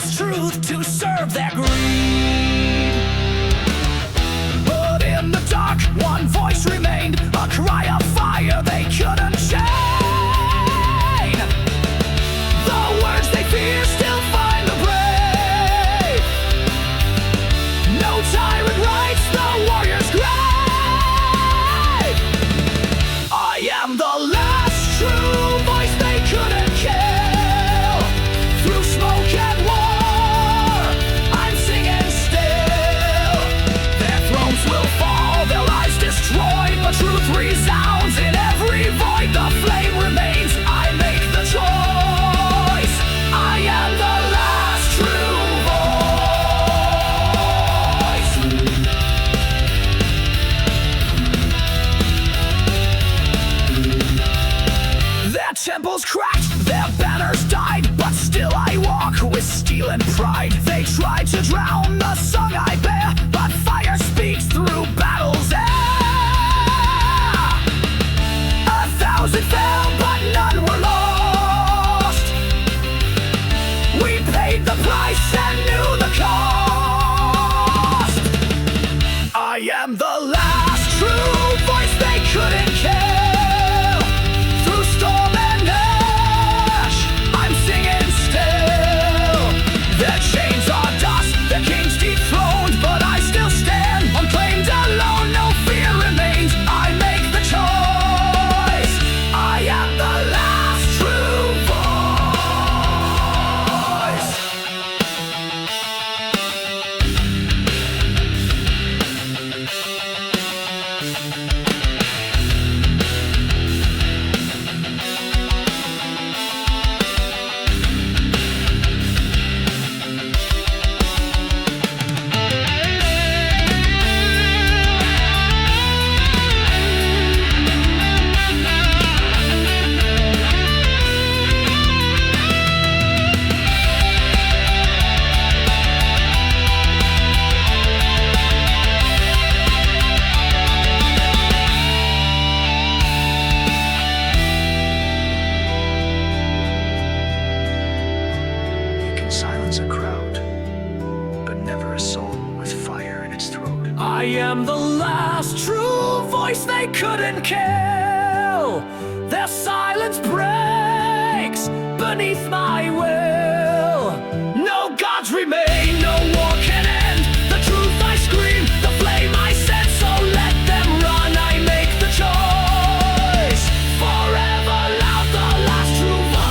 silence truth to serve their greed. But in the dark, one voice remained, a cry of fire they couldn't chain. The words they fear still find the brave. No tyrant writes the warrior's grave. I am the last true voice they couldn't kill. Through smoke and war, I'm singing still. Their thrones will fall, their lives destroyed, but truth resounds in every void. The flame remains, I make the choice. I am the last true voice. Their temples cracked, their banners died, but still I walk with steel and pride. They tried to drown the song I bear, but fire speaks through battle's air. 1,000 fell, but none were lost. We paid the price and knew the cost. I am the last true voice they couldn't kill. Through storm and ash, I'm singing still. Their chains are dust, their kings dethroned, but I still stand, unclaimed, alone. No fear remains, I make the choice. I am the last true voice. You can silence a crowd, but never a soul with fire in its throat. I am the last true voice they couldn't kill. Their silence breaks beneath my will. No gods remain, no war can end. The truth I scream, the flame I send, so let them run. I make the choice. Forever loud, the last true voice.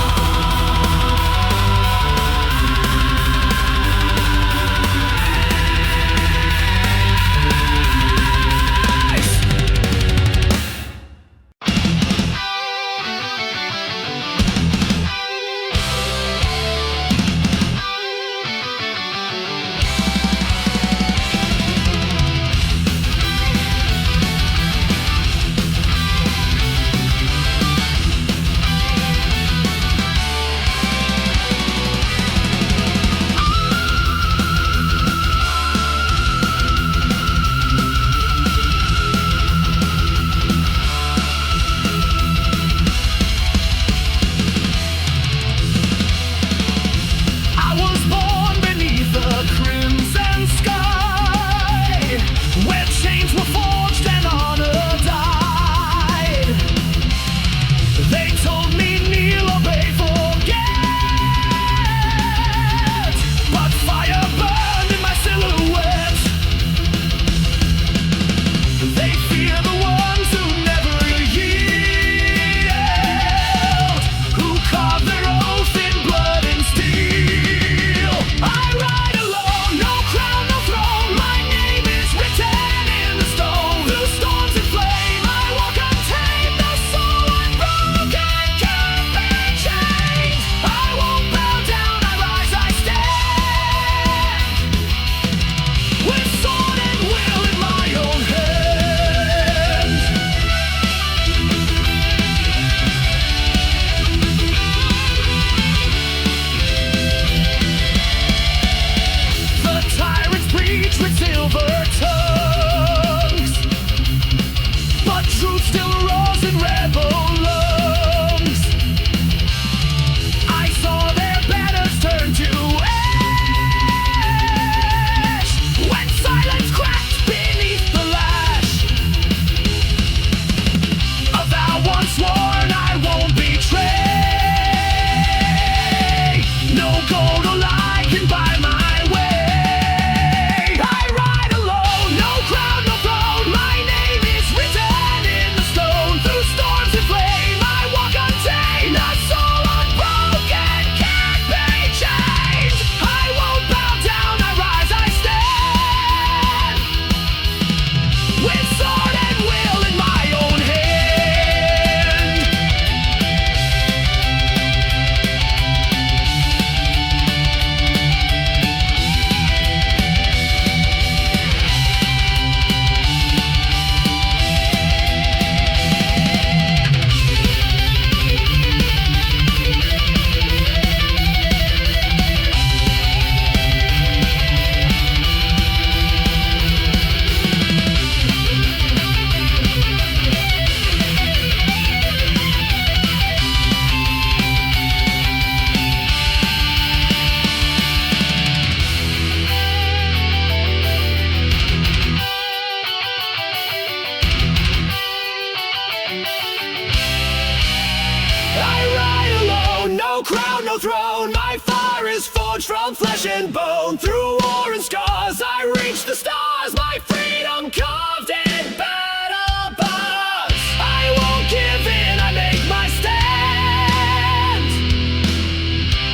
no crown, no throne. My fire is forged from flesh and bone. Through war and scars I reach the stars. My freedom carved in battle bars. I won't give in, I make my stand.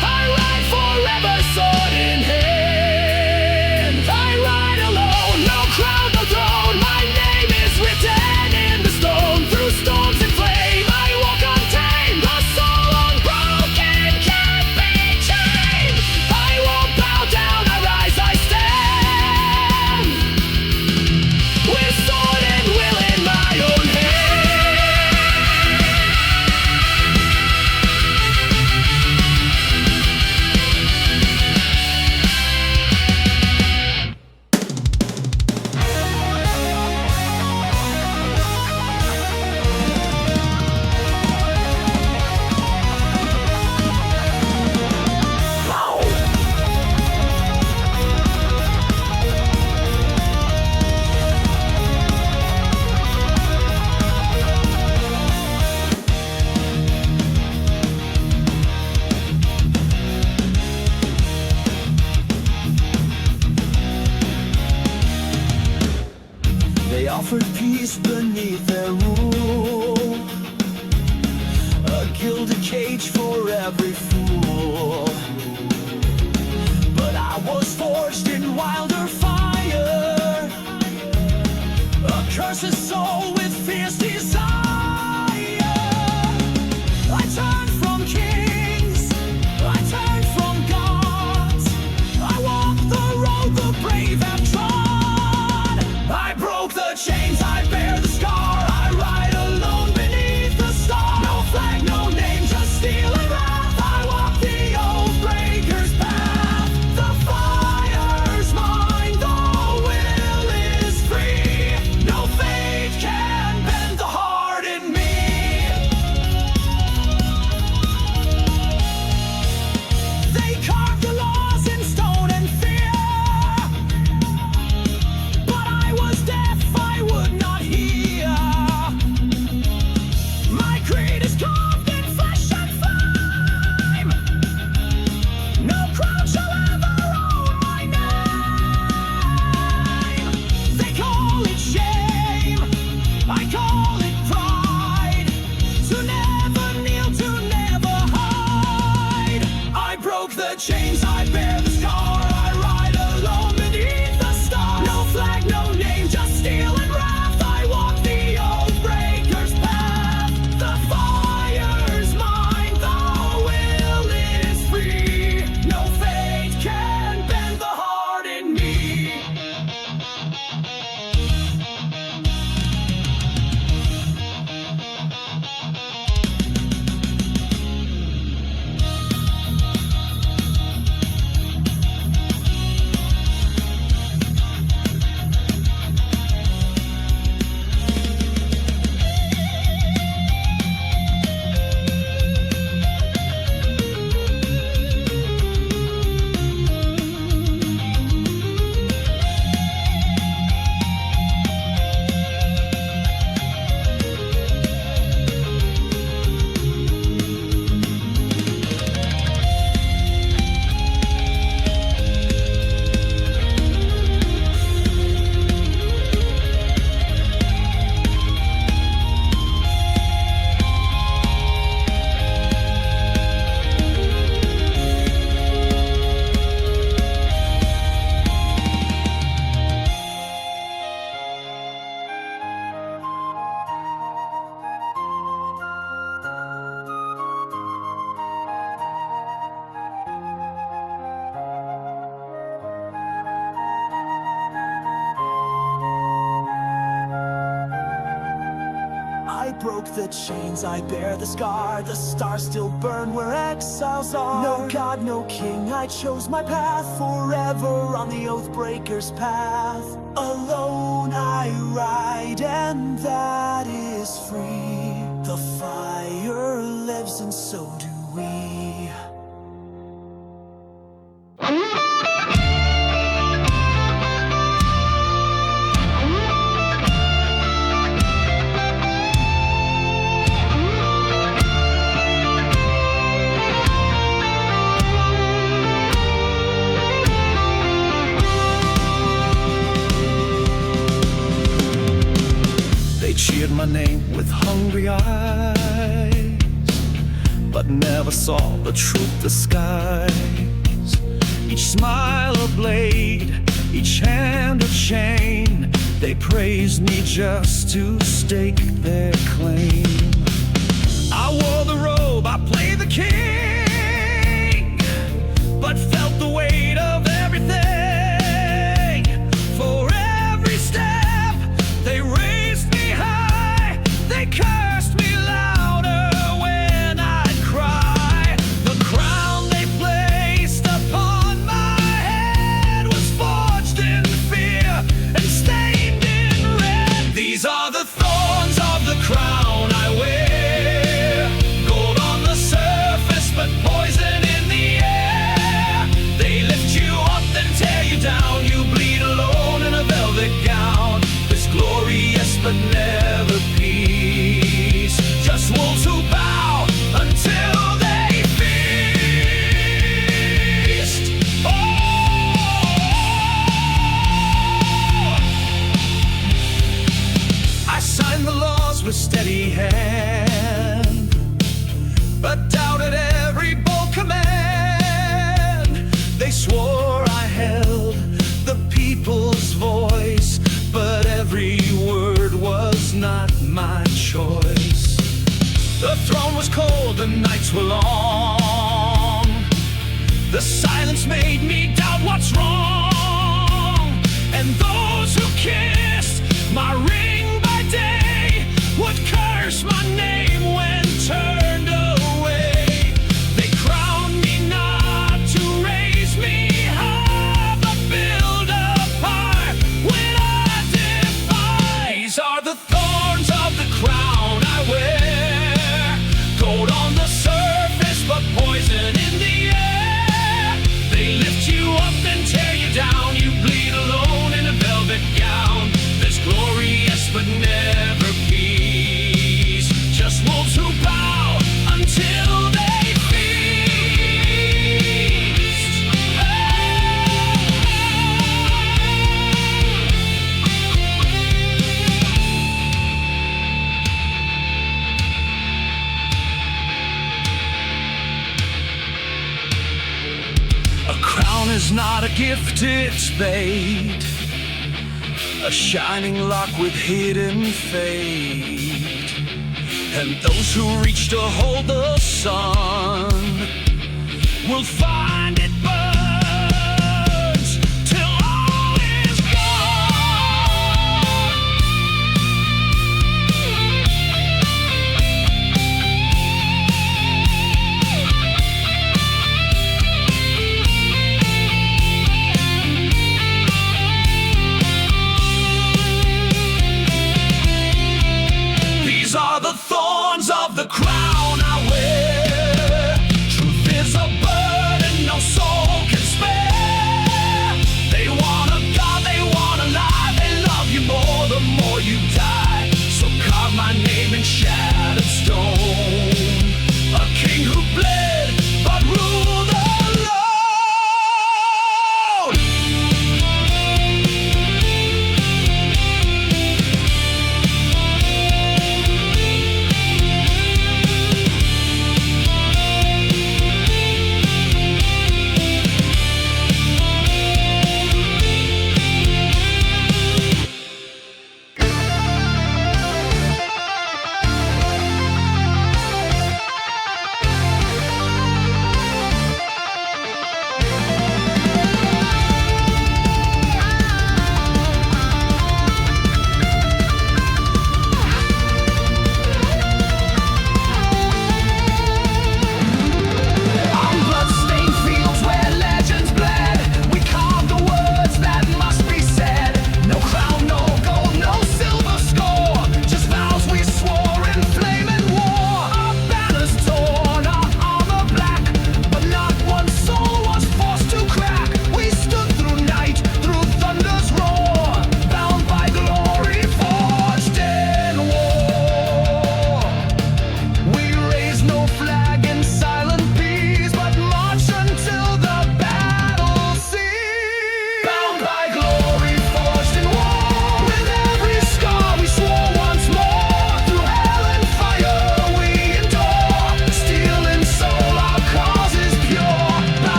I ride forever, sword in hand. I ride alone, no crown, no throne. My name is written in the stone. Through storms and flame I walk untamed. A soul unbroken can't be chained. I won't bow down, I rise, I stand. With sword and will in my own hand. They offered peace beneath their rule, a gilded cage for every fool. But I was forged in wilder fire, a cursed soul with fierce desire. I turned from kings, I turned from gods. I walked the road the brave have trod. I broke the chains, I bear the scar. I ride alone beneath the stars. No flag, no name, just steel and wrath. I walk the old breaker's path. The fire's mine, the will is free. No fate can bend the heart in me. They carved the laws in stone and fear, but I was deaf, I would not hear. My creed is carved in flesh and flame. No crown shall ever own my name. They call it shame, I call it pride. To never kneel, to never hide. I broke the chains, I bear the scar. I ride alone beneath the stars. No flag, no name, just steel and wrath. I walk the old breaker's path. The fire's mine, the will is free. No fate can bend the heart in me. I broke the chains, I bear the scar. The stars still burn where exiles are. No god, no king, I chose my path. Forever on the oath breaker's path. Alone I ride, and that is free. The fire lives, and so do we. cheered my name with hungry eyes, but never saw the truth disguise. Each smile a blade, each hand a chain. They praised me just to stake their claim. I wore the robe, I played the king, but felt the weight of everything. For every step they raised me high, they cursed me louder when I'd cry. The crown they placed upon my head was forged in fear and stained in red. These are the thorns of the crown I wear, gold on the surface but poison in the air. They lift you up then tear you down, you bleed alone in a velvet gown. This glorious but never peace, just wolves who bow until they feast. Oh, I signed the laws with steady hand, but doubted every bold command. They swore I held the people's voice, but every word was not my choice. The throne was cold, the nights were long. The silence made me doubt what's wrong. And those who kissed my ring by day would curse my name when turned away. They crowned me not to raise me high, but build apart when I defy. These are the thorns of the crown I wear, gold on the surface but poison in the air. They lift you up then tear you down, you bleed alone in a velvet gown. There's glorious but never peace, just wolves who bow until they feast. A crown is not a gift, it's bait, a shining lock with hidden fate. And those who reach to hold the sun will find it burns till all is gone. These are the thorns of the crown I wear. Truth is a burden no soul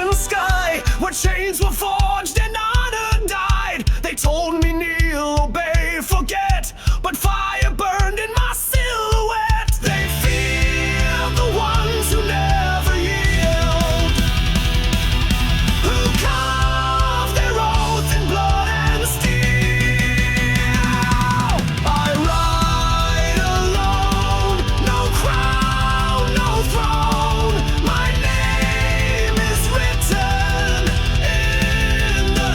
Egyptian sky, where chains were forged and honor died. They told me kneel, obey, forget, but fire burned in my silhouette. They fear the ones who never yield, who carve their oath in blood and steel. I ride alone, no crown, no throne. My name is written in the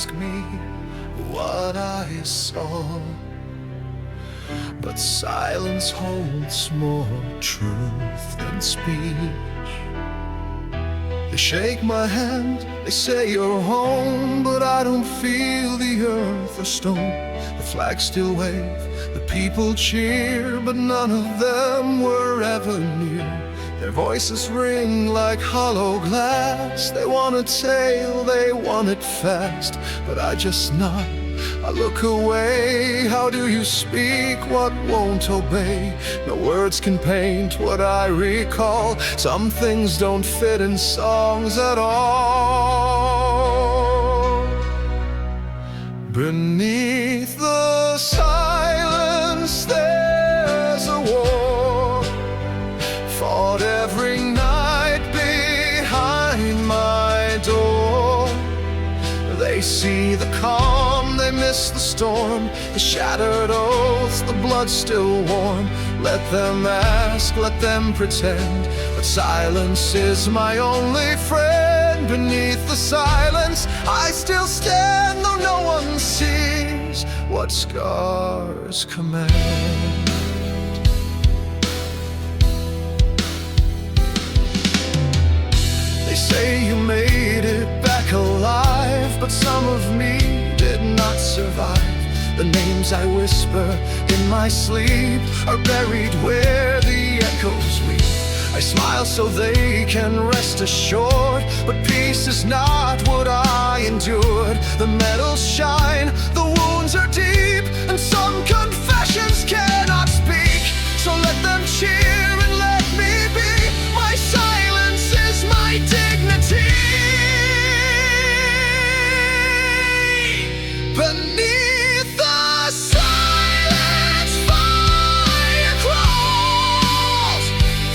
ask me what I saw, but silence holds more truth than speech. They shake my hand, they say you're home, but I don't feel the earth or stone. The flags still wave, the people cheer, but none of them were ever near. Their voices ring like hollow glass. They want a tale, they want it fast, but I just nod, I look away. How do you speak what won't obey? No words can paint what I recall. Some things don't fit in songs at all. Beneath the silence there's a war, fought every night behind my door. They see the calm, they miss the storm, the shattered oaths, the blood still warm. Let them ask, let them pretend, but silence is my only friend. Beneath the silence I still stand, though no one sees what scars command. They say you made it back alive, but some of me did not survive. The names I whisper in my sleep are buried where the echoes weep. I smile so they can rest assured, but peace is not what I endured. The medals shine, the wounds are deep, and some confessions cannot speak. So let them cheer and let me be. My silence is my dignity. Beneath the silence, fire crawls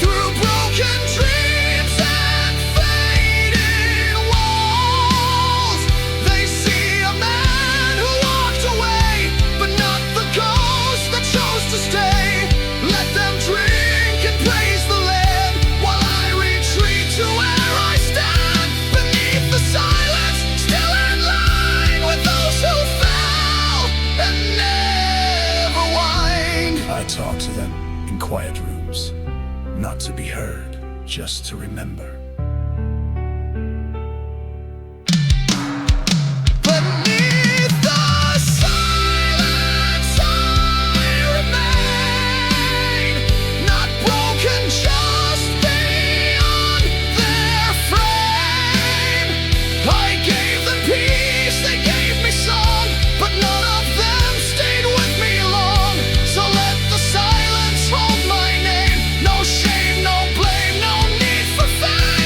through broken dreams and fading walls. They see a man who walked away, but not the ghost that chose to stay. Let them drink and praise the land while I retreat to where I stand. Beneath the silence, still in line with those who fell and never whined. I talk to them in quiet rooms, not to be heard, just to remember. Beneath the silence I remain, not broken, just beyond their frame. I gave them peace, they gave me song, but none of them stayed with me long. So let the silence hold my name. No shame, no blame, no need for fame.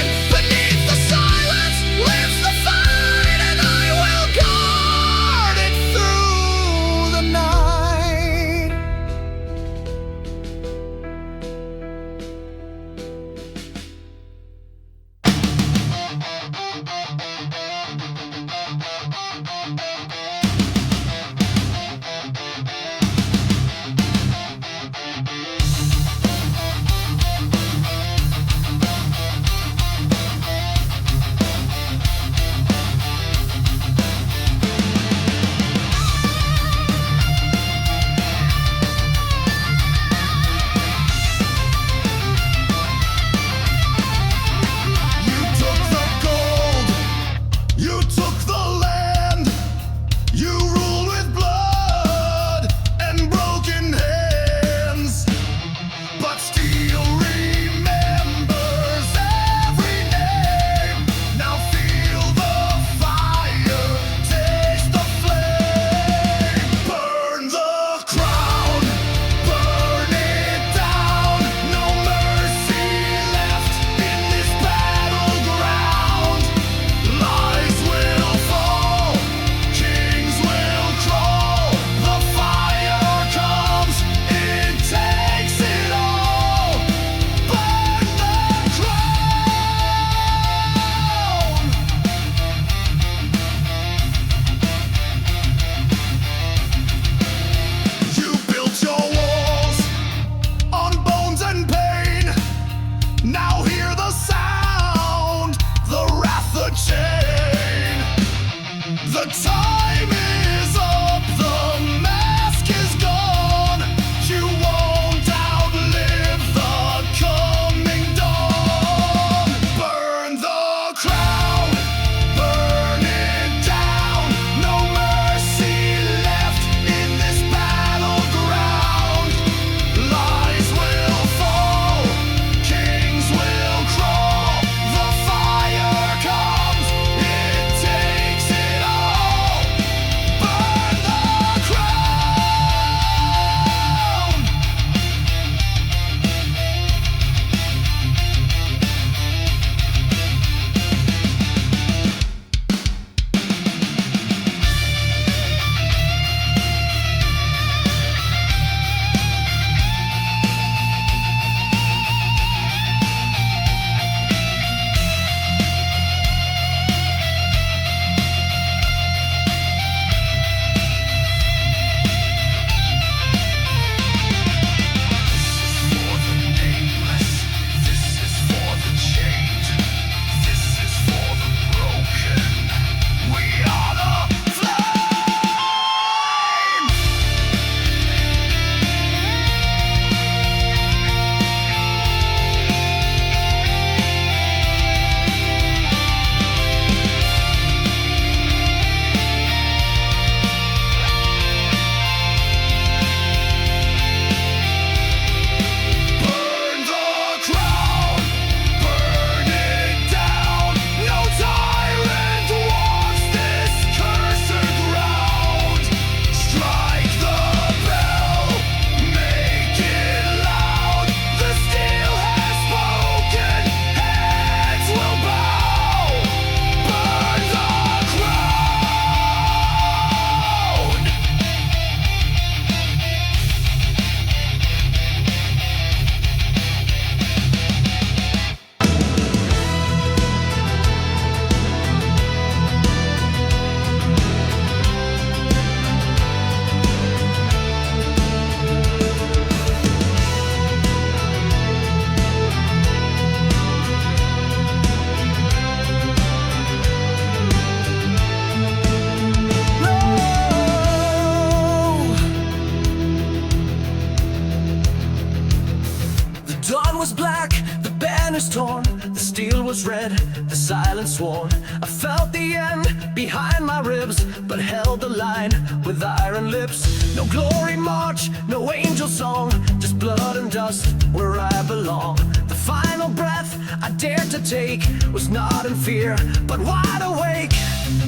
iron is torn, the steel was red, the silence sworn. I felt the end behind my ribs, but held the line with iron lips. No glory march, no angel song, just blood and dust where I belong. The final breath I dared to take was not in fear, but wide awake.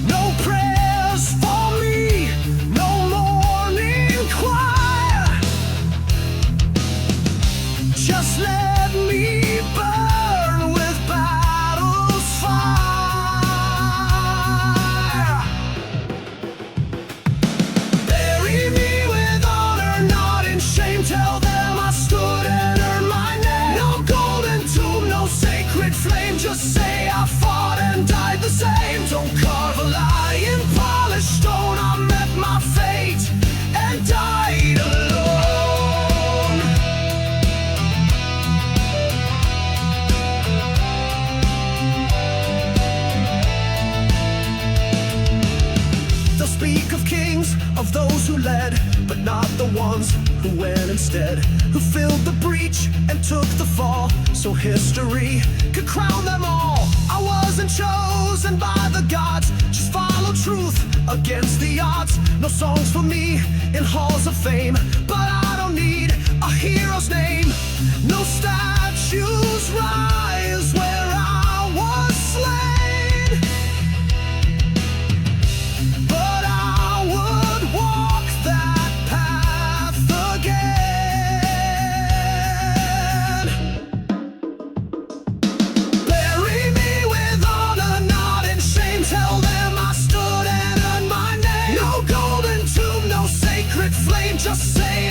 No prayers for me, no morning choir. Just let me burn with battle's fire. Bury me with honor, not in shame. Tell them I stood and earned my name. No golden tomb, no sacred flame. Just say I fought and died the same. Don't carve a lie in polished stone. I met my fate and died alone. They'll speak of kings, of those who led, but not the ones who went instead, who filled the breach and took the fall, so history could crown them all. I wasn't chosen by the gods, just follow truth against the odds. No songs for me in halls of fame, but I don't need a hero's name. No statues rise where I was slain, but I would walk that path again. Bury me with honor, not in shame. Tell them I stood and earned my name. No golden tomb, no sacred flame. Just say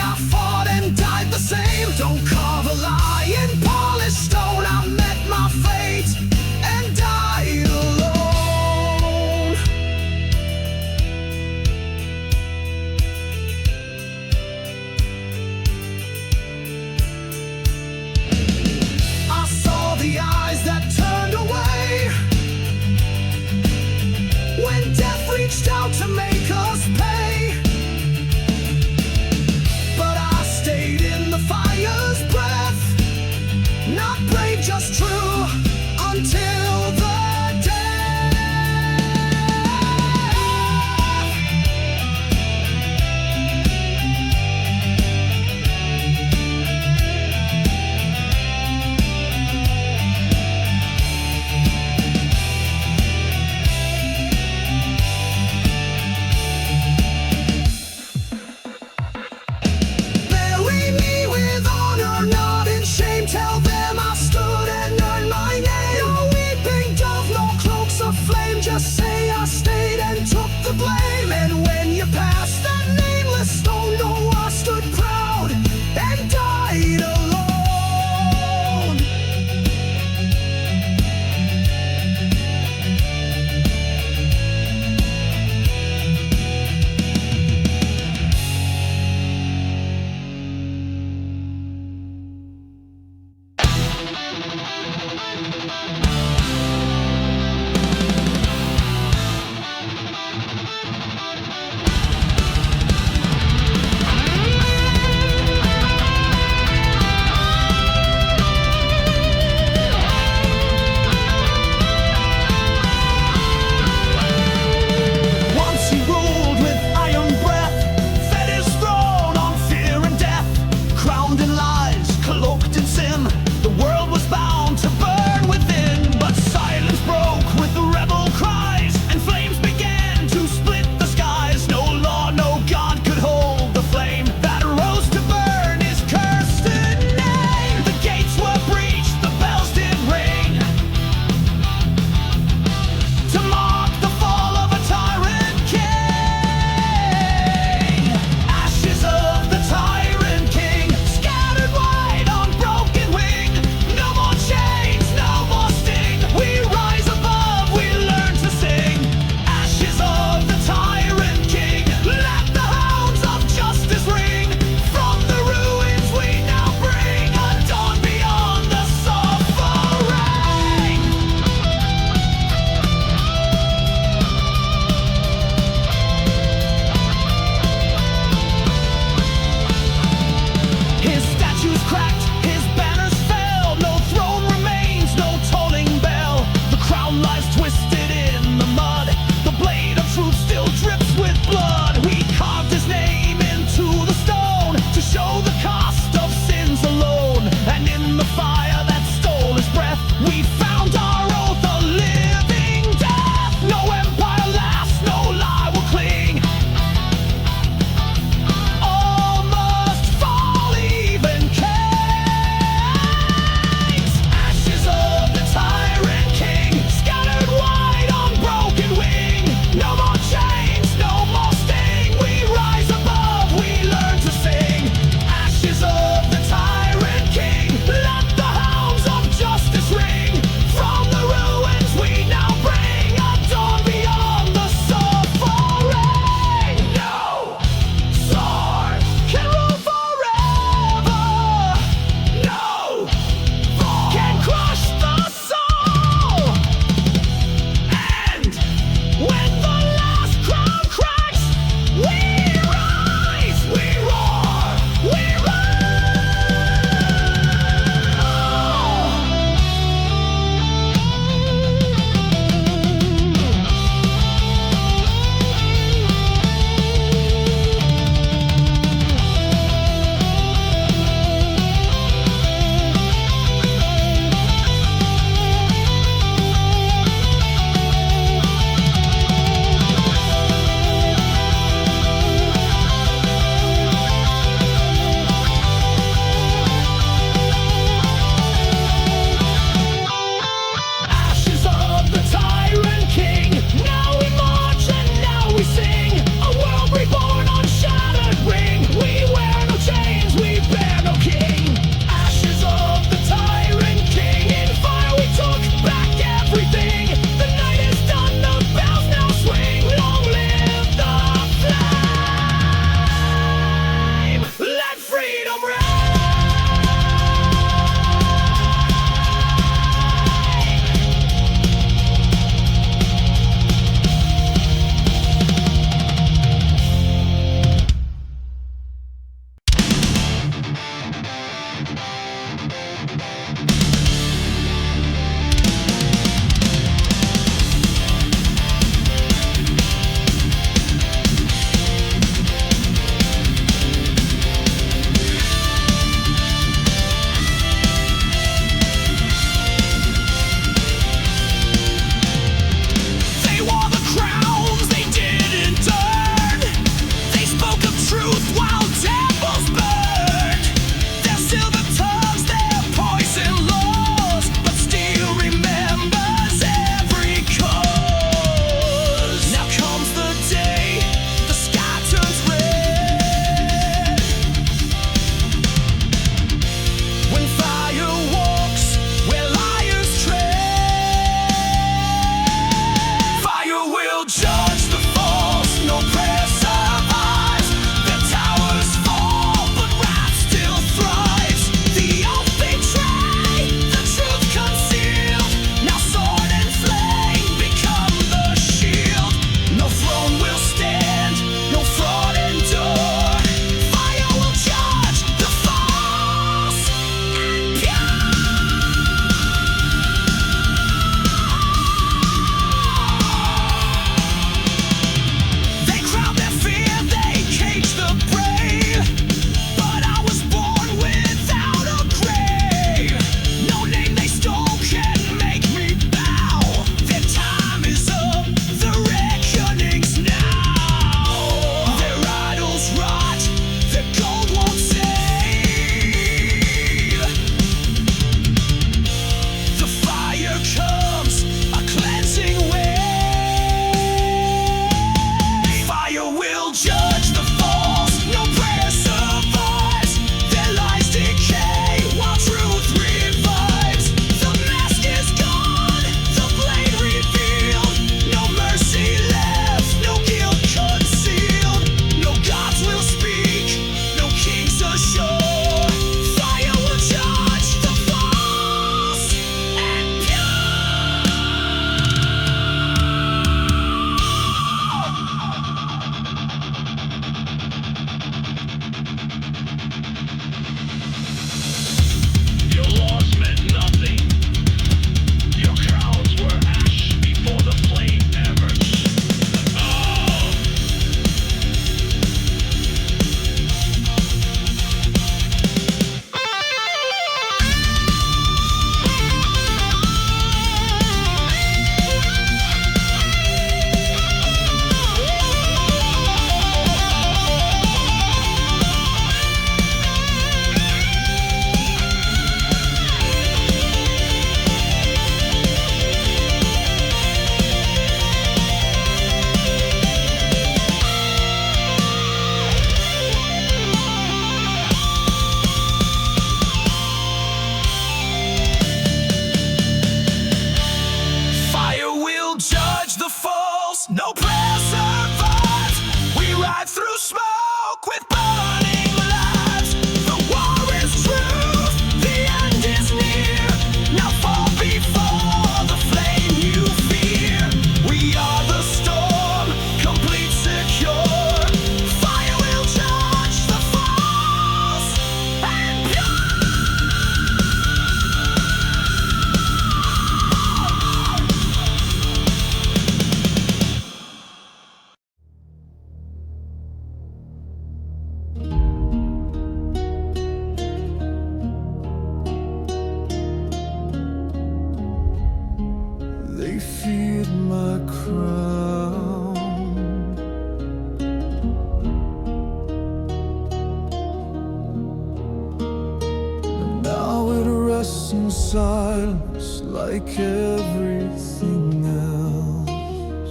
silence like everything else.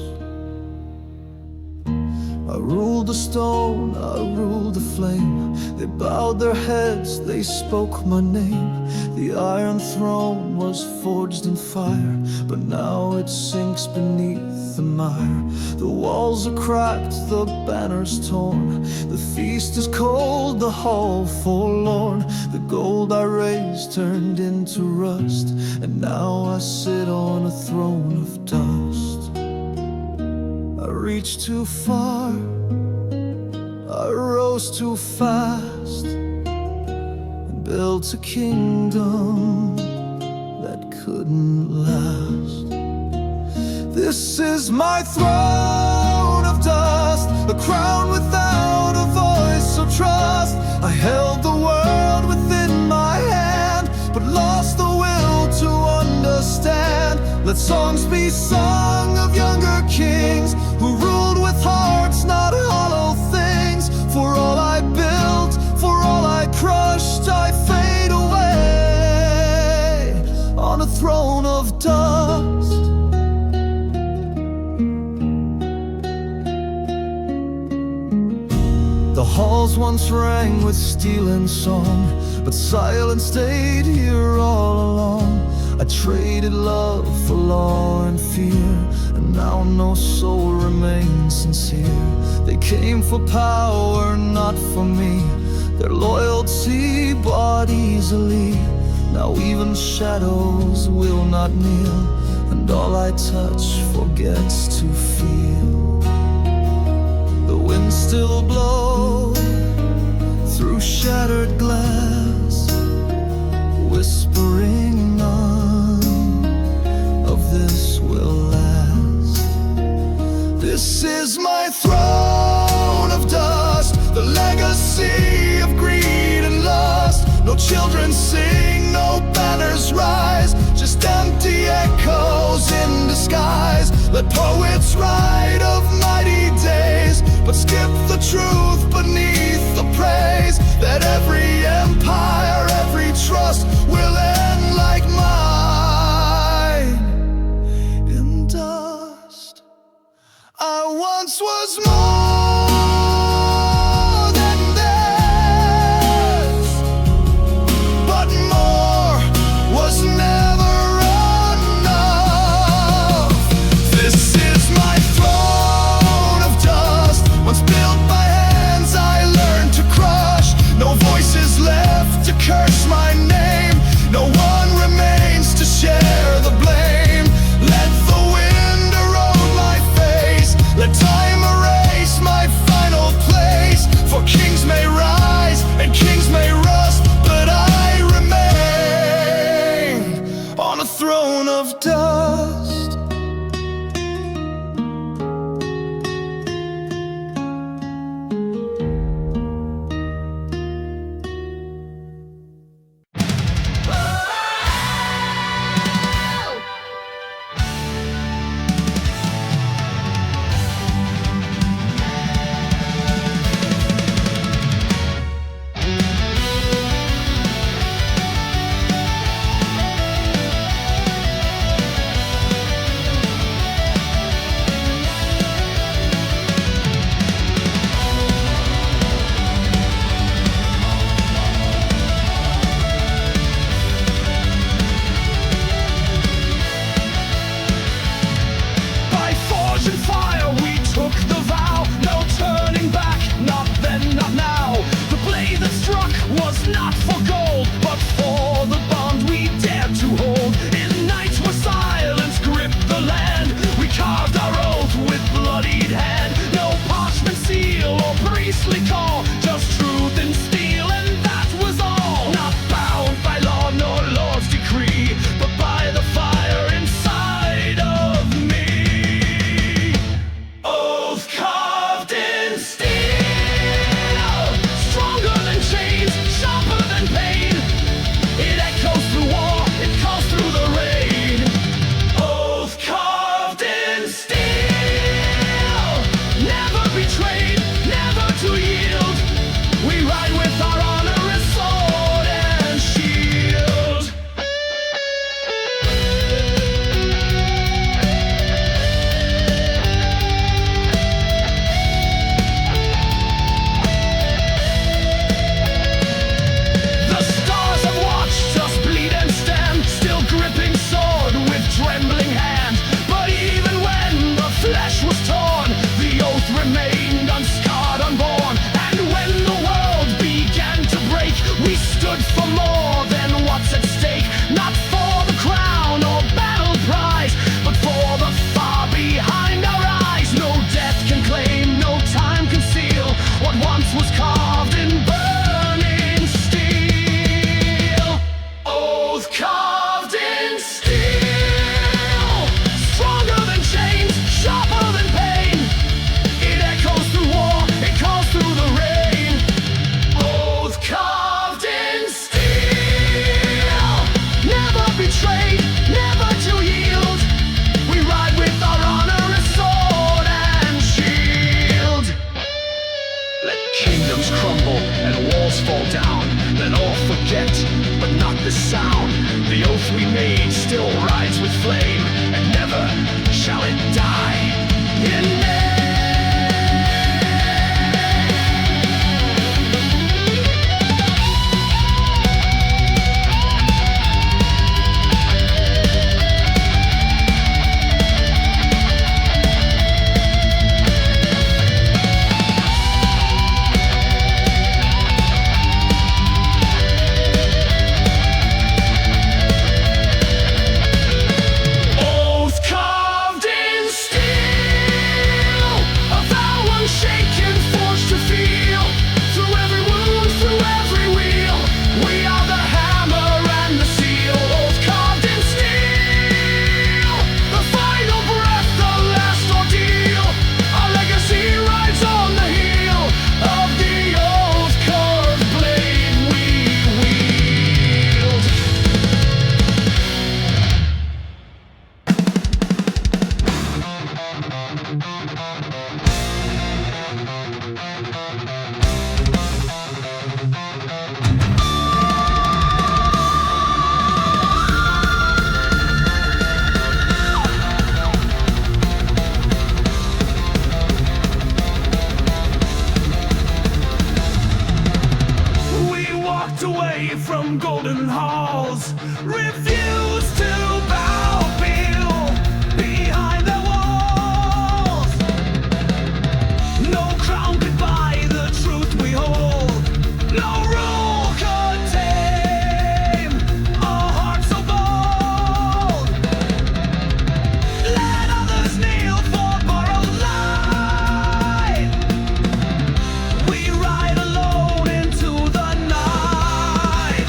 I ruled the stone, I ruled the flame. They bowed their heads, they spoke my name. The iron throne was forged in fire, but now it sinks beneath the mire. The walls are cracked, the banners torn. The feast is cold, the hall forlorn. The gold I raised turned into rust, and now I sit on a throne of dust. I reached too far, I rose too fast, and built a kingdom that couldn't last. This is my throne of dust, a crown without a voice or trust. I held the world within my hand, but lost the will to understand. Let songs be sung of younger kings who ruled with hearts, not hollow things. For all I built, for all I crushed, I fade away on a throne of dust. The halls once rang with steel and song, but silence stayed here all along. I traded love for law and fear, and now no soul remains sincere. They came for power, not for me. Their loyalty bought easily. Now even shadows will not kneel, and all I touch forgets to feel. The wind still blows through shattered glass, whispering none of this will last. This is my throne of dust, the legacy of greed and lust. No children sing, no banners rise, just empty echoes in disguise. Let poets write of mighty days, but skip the truth beneath the praise. That every empire, every trust will end like mine in dust. I once was more than this, but more was never enough. This is my throne of dust, once built by hands I learned to crush. No voice forget, but not the sound. The oath we made still rides with flame, and never shall it die in name. Away from golden halls, refuse to bow, feel behind their walls. No crown could buy the truth we hold, no rule could tame a heart so bold. Let others kneel for borrowed light. We ride alone into the night.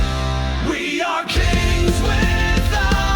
We are kings without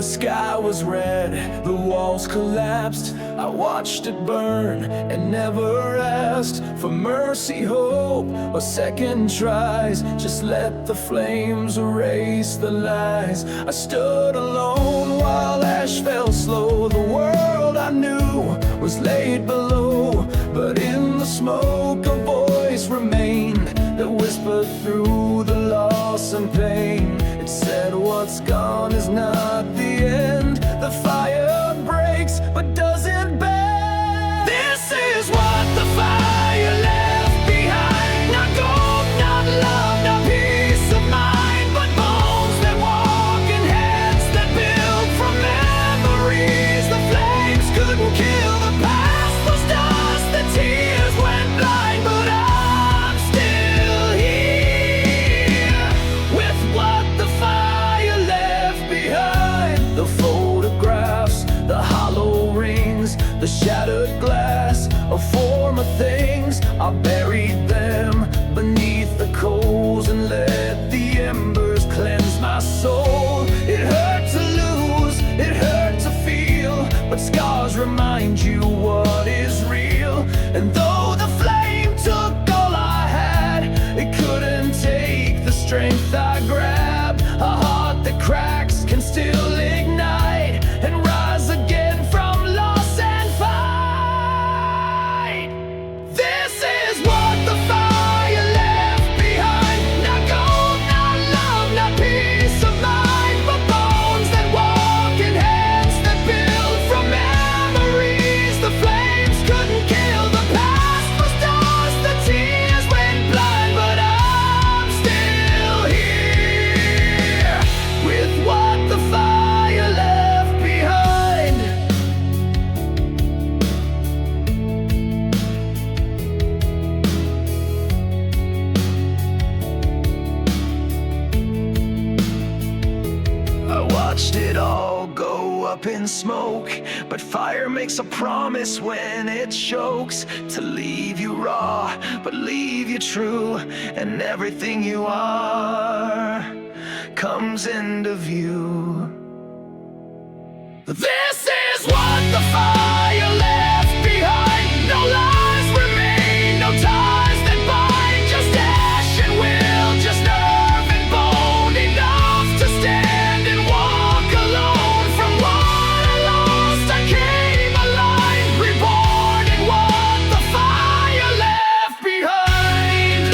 The sky was red, the walls collapsed. I watched it burn and never asked for mercy, hope, or second tries. Just let the flames erase the lies. I stood alone while ash fell slow. The world I knew was laid below, but in the smoke a voice remained that whispered through the loss and pain. It said, what's gone is not the end. The fire breaks but doesn't bend. This is what the fire left behind. Not gold, not love, not peace of mind, but bones that walk and hands that build from memories. The flames couldn't kill the past, was dust, the tears went blind, but I'm still here with what the fire left behind. The photographs, the hollow rings, the shattered glass of former things. I buried them beneath the coals and let the embers cleanse my soul. It hurt to lose, it hurt to feel, but scars remind you what is real. And though the flame took all I had, it couldn't take the strength I grabbed. A heart that cracks can still ignite and rise again from loss and fight. This is what the fire left behind. Not gold, not love, not peace of mind, but bones that walk and hands that build from memories. The flames couldn't kill the past, was dust, the tears went blind, but I'm still here with what the fire left behind. I watched it all go up in smoke, but fire makes a promise when it chokes. To leave you raw, but leave you true, and everything you are comes into view. This is what the fire left behind. No lies remain, no ties that bind, just ash and will, just nerve and bone, enough to stand and walk alone. From what I lost, I came alive, reborn in what the fire left behind.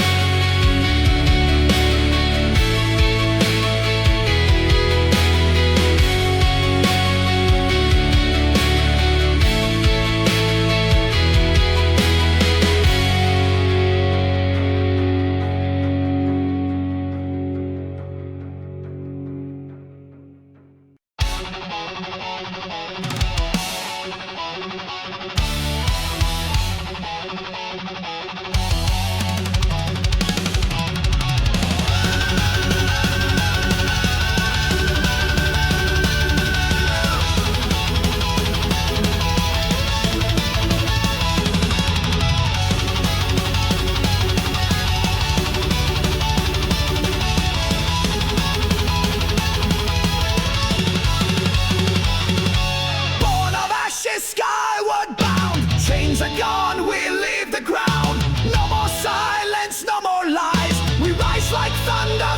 Born of ashes, skyward bound. Chains are gone, we leave the ground. No more silence, no more lies. We rise like thunder.